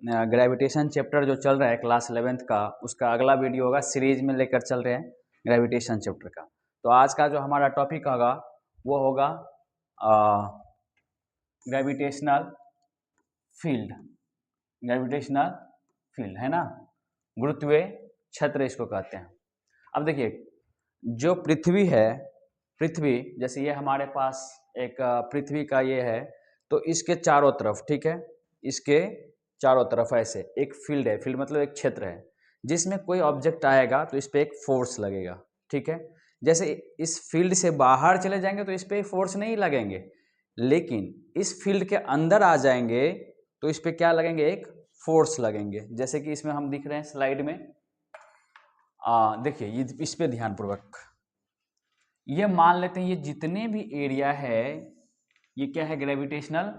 Gravitation chapter जो चल रहा है क्लास 11th का, उसका अगला वीडियो होगा, सीरीज में लेकर चल रहे हैं ग्रेविटेशन चैप्टर का। तो आज का जो हमारा टॉपिक होगा वो होगा ग्रेविटेशनल फील्ड। ग्रेविटेशनल फील्ड है ना, गुरुत्वीय क्षेत्र इसको कहते हैं। अब देखिए, जो पृथ्वी है, पृथ्वी जैसे ये हमारे पास एक पृथ्वी का ये है, तो इसके चारों तरफ, ठीक है, इसके चारों तरफ ऐसे एक फील्ड है। फील्ड मतलब एक क्षेत्र है जिसमें कोई ऑब्जेक्ट आएगा तो इस पर एक फोर्स लगेगा, ठीक है। जैसे इस फील्ड से बाहर चले जाएंगे तो इस पर फोर्स नहीं लगेंगे, लेकिन इस फील्ड के अंदर आ जाएंगे तो इस पर क्या लगेंगे, एक फोर्स लगेंगे। जैसे कि इसमें हम दिख रहे हैं स्लाइड में, देखिए ये इस पे ध्यान पूर्वक, ये मान लेते हैं ये जितने भी एरिया है ये क्या है, ग्रेविटेशनल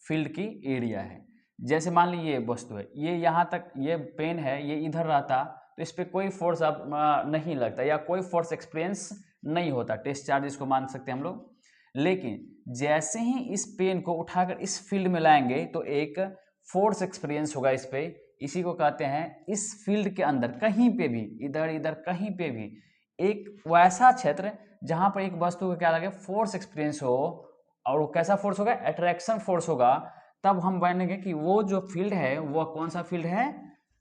फील्ड की एरिया है। जैसे मान लीजिए ये वस्तु है, ये यहाँ तक ये पेन है, ये इधर रहता तो इस पर कोई फोर्स अब नहीं लगता या कोई फोर्स एक्सपीरियंस नहीं होता, टेस्ट चार्ज इसको मान सकते हैं हम लोग। लेकिन जैसे ही इस पेन को उठाकर इस फील्ड में लाएंगे तो एक फोर्स एक्सपीरियंस होगा इस पे। इसी को कहते हैं इस फील्ड के अंदर कहीं पे भी, इधर इधर कहीं पे भी एक वैसा क्षेत्र जहां पर एक वस्तु को क्या लगे, फोर्स एक्सपीरियंस हो, और वो कैसा फोर्स होगा, अट्रैक्शन फोर्स होगा। तब हम मानेंगे कि वो जो फील्ड है वो कौन सा फील्ड है,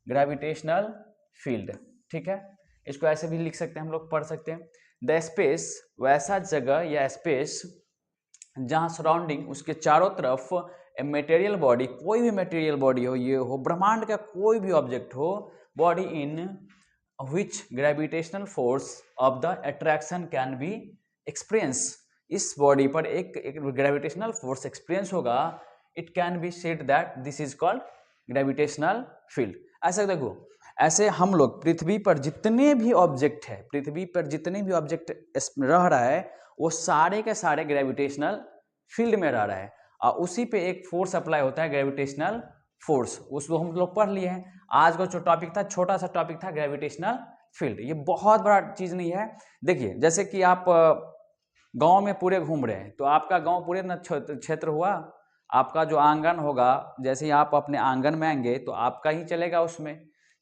ग्रेविटेशनल फील्ड, ठीक है। इसको ऐसे भी लिख सकते हैं हम लोग, पढ़ सकते हैं द स्पेस, वैसा जगह या स्पेस जहां सराउंडिंग, उसके चारों तरफ मटेरियल बॉडी, कोई भी मटेरियल बॉडी हो, ये हो ब्रह्मांड का कोई भी ऑब्जेक्ट हो, body in which gravitational force of the attraction can be experience, इस बॉडी पर एक ग्रेविटेशनल फोर्स एक्सपीरियंस होगा, it can be said that this is called gravitational field. ऐसा देखो, ऐसे हम लोग पृथ्वी पर जितने भी ऑब्जेक्ट है, पृथ्वी पर जितने भी ऑब्जेक्ट रह रहा है वो सारे के सारे ग्रेविटेशनल फील्ड में रह रहा है, और उसी पे एक फोर्स अप्लाई होता है, ग्रेविटेशनल फोर्स, उसको हम लोग पढ़ लिए हैं। आज का जो टॉपिक था, छोटा सा टॉपिक था ग्रेविटेशनल फील्ड, ये बहुत बड़ा चीज नहीं है। देखिए जैसे कि आप गांव में पूरे घूम रहे हैं, तो आपका गांव पूरे न क्षेत्र हुआ, आपका जो आंगन होगा, जैसे ही आप अपने आंगन में आएंगे तो आपका ही चलेगा उसमें।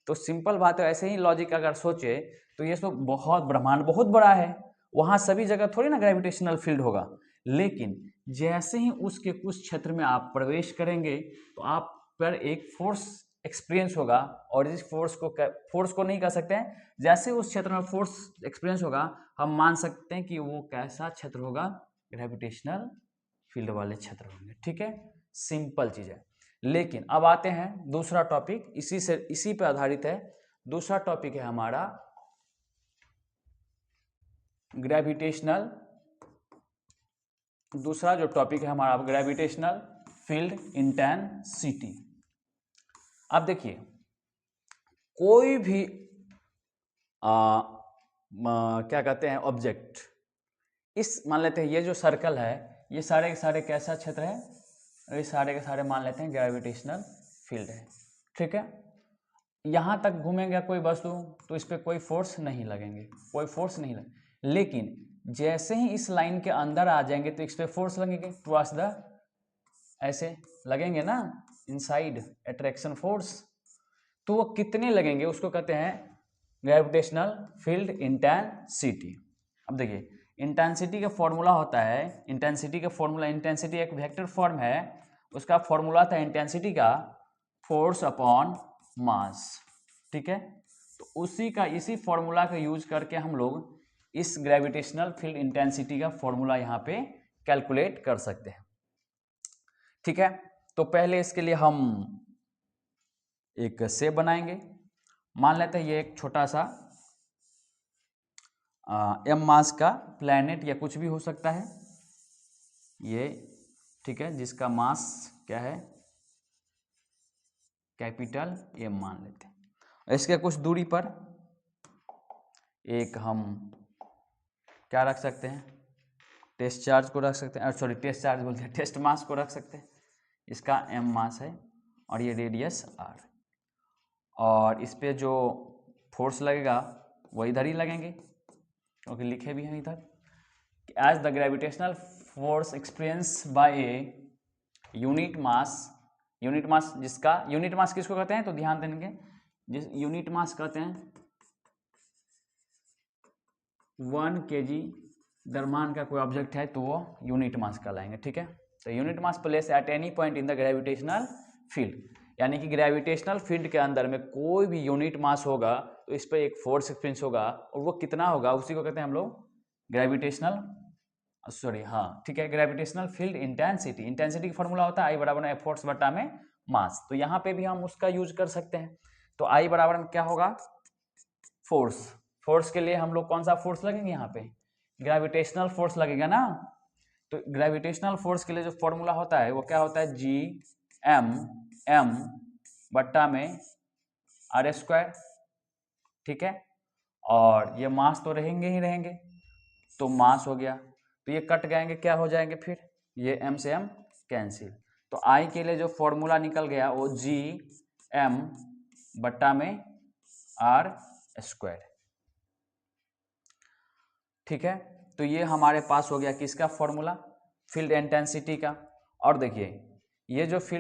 तो सिंपल बात है, ऐसे ही लॉजिक अगर सोचे तो ये तो बहुत ब्रह्मांड बहुत बड़ा है, वहां सभी जगह थोड़ी ना ग्रेविटेशनल फील्ड होगा। लेकिन जैसे ही उसके कुछ क्षेत्र में आप प्रवेश करेंगे तो आप पर एक फोर्स एक्सपीरियंस होगा, और इस फोर्स को नहीं कह सकते हैं, जैसे उस क्षेत्र में फोर्स एक्सपीरियंस होगा हम मान सकते हैं कि वो कैसा क्षेत्र होगा, ग्रेविटेशनल फील्ड वाले क्षेत्र होंगे, ठीक है। सिंपल चीज है। लेकिन अब आते हैं दूसरा टॉपिक, इसी पे आधारित है। दूसरा टॉपिक है हमारा ग्रेविटेशनल, दूसरा जो टॉपिक है हमारा ग्रेविटेशनल फील्ड इंटेंसिटी। अब देखिए, कोई भी क्या कहते हैं ऑब्जेक्ट, इस मान लेते हैं ये जो सर्कल है, ये सारे के सारे कैसा क्षेत्र है, ये सारे के सारे मान लेते हैं ग्रेविटेशनल फील्ड है, ठीक है। यहां तक घूमेंगे कोई वस्तु तो इस पर कोई फोर्स नहीं लगेंगे, कोई फोर्स नहीं लगेंगे। लेकिन जैसे ही इस लाइन के अंदर आ जाएंगे तो इस पर फोर्स लगेंगे, टुवर्ड्स द, ऐसे लगेंगे ना, इनसाइड अट्रैक्शन फोर्स। तो वो कितने लगेंगे उसको कहते हैं ग्रेविटेशनल फील्ड इंटेंसिटी। अब देखिए, इंटेंसिटी का फॉर्मूला होता है, इंटेंसिटी का फॉर्मूला, इंटेंसिटी एक वेक्टर फॉर्म है, उसका फॉर्मूला था इंटेंसिटी का फोर्स अपॉन मास, ठीक है। तो इसी फॉर्मूला का यूज करके हम लोग इस ग्रेविटेशनल फील्ड इंटेंसिटी का फॉर्मूला यहाँ पे कैलकुलेट कर सकते हैं, ठीक है। तो पहले इसके लिए हम एक शेप बनाएंगे। मान लेते हैं ये एक छोटा सा एम मास का प्लैनेट या कुछ भी हो सकता है ये, ठीक है, जिसका मास क्या है, कैपिटल एम मान लेते हैं। इसके कुछ दूरी पर एक हम क्या रख सकते हैं, टेस्ट चार्ज को रख सकते हैं, सॉरी टेस्ट चार्ज बोलते हैं, टेस्ट मास को रख सकते हैं। इसका एम मास है और ये रेडियस आर, और इस पे जो फोर्स लगेगा वो इधर ही लगेंगे, क्योंकि लिखे भी हैं इधर, as the gravitational force experience by a unit mass unit mass, जिसका यूनिट मास किसको कहते हैं, तो ध्यान देंगे, जिस यूनिट मास कहते हैं 1 kg द्रव्यमान का कोई ऑब्जेक्ट है तो वो यूनिट मास कहलाएंगे, ठीक है। तो unit mass place at any point in the gravitational field, यानी कि ग्रेविटेशनल फील्ड के अंदर में कोई भी यूनिट मास होगा तो इस पर एक फोर्स एक्सपीरियंस होगा, और वो कितना होगा उसी को कहते हैं हम लोग ग्रेविटेशनल, सॉरी हाँ ठीक है, ग्रेविटेशनल फील्ड इंटेंसिटी। इंटेंसिटी का फॉर्मूला होता है आई बराबर एफ फोर्स बटा में मास, तो यहाँ पे भी हम उसका यूज कर सकते हैं। तो आई बराबर में क्या होगा, फोर्स। फोर्स के लिए हम लोग कौन सा फोर्स लगेंगे, यहाँ पे ग्रेविटेशनल फोर्स लगेगा ना। तो ग्रेविटेशनल फोर्स के लिए जो फॉर्मूला होता है वो क्या होता है, जी एम बट्टा में आर स्क्वायर, ठीक है। और ये मास तो रहेंगे ही रहेंगे, तो मास हो गया, तो ये कट जाएंगे, क्या हो जाएंगे फिर, ये एम से एम कैंसिल। तो आई के लिए जो फॉर्मूला निकल गया वो जी एम बट्टा में आर स्क्वायर, ठीक है। तो ये हमारे पास हो गया किसका फॉर्मूला, फील्ड इंटेंसिटी का। और देखिए ये जो फील्ड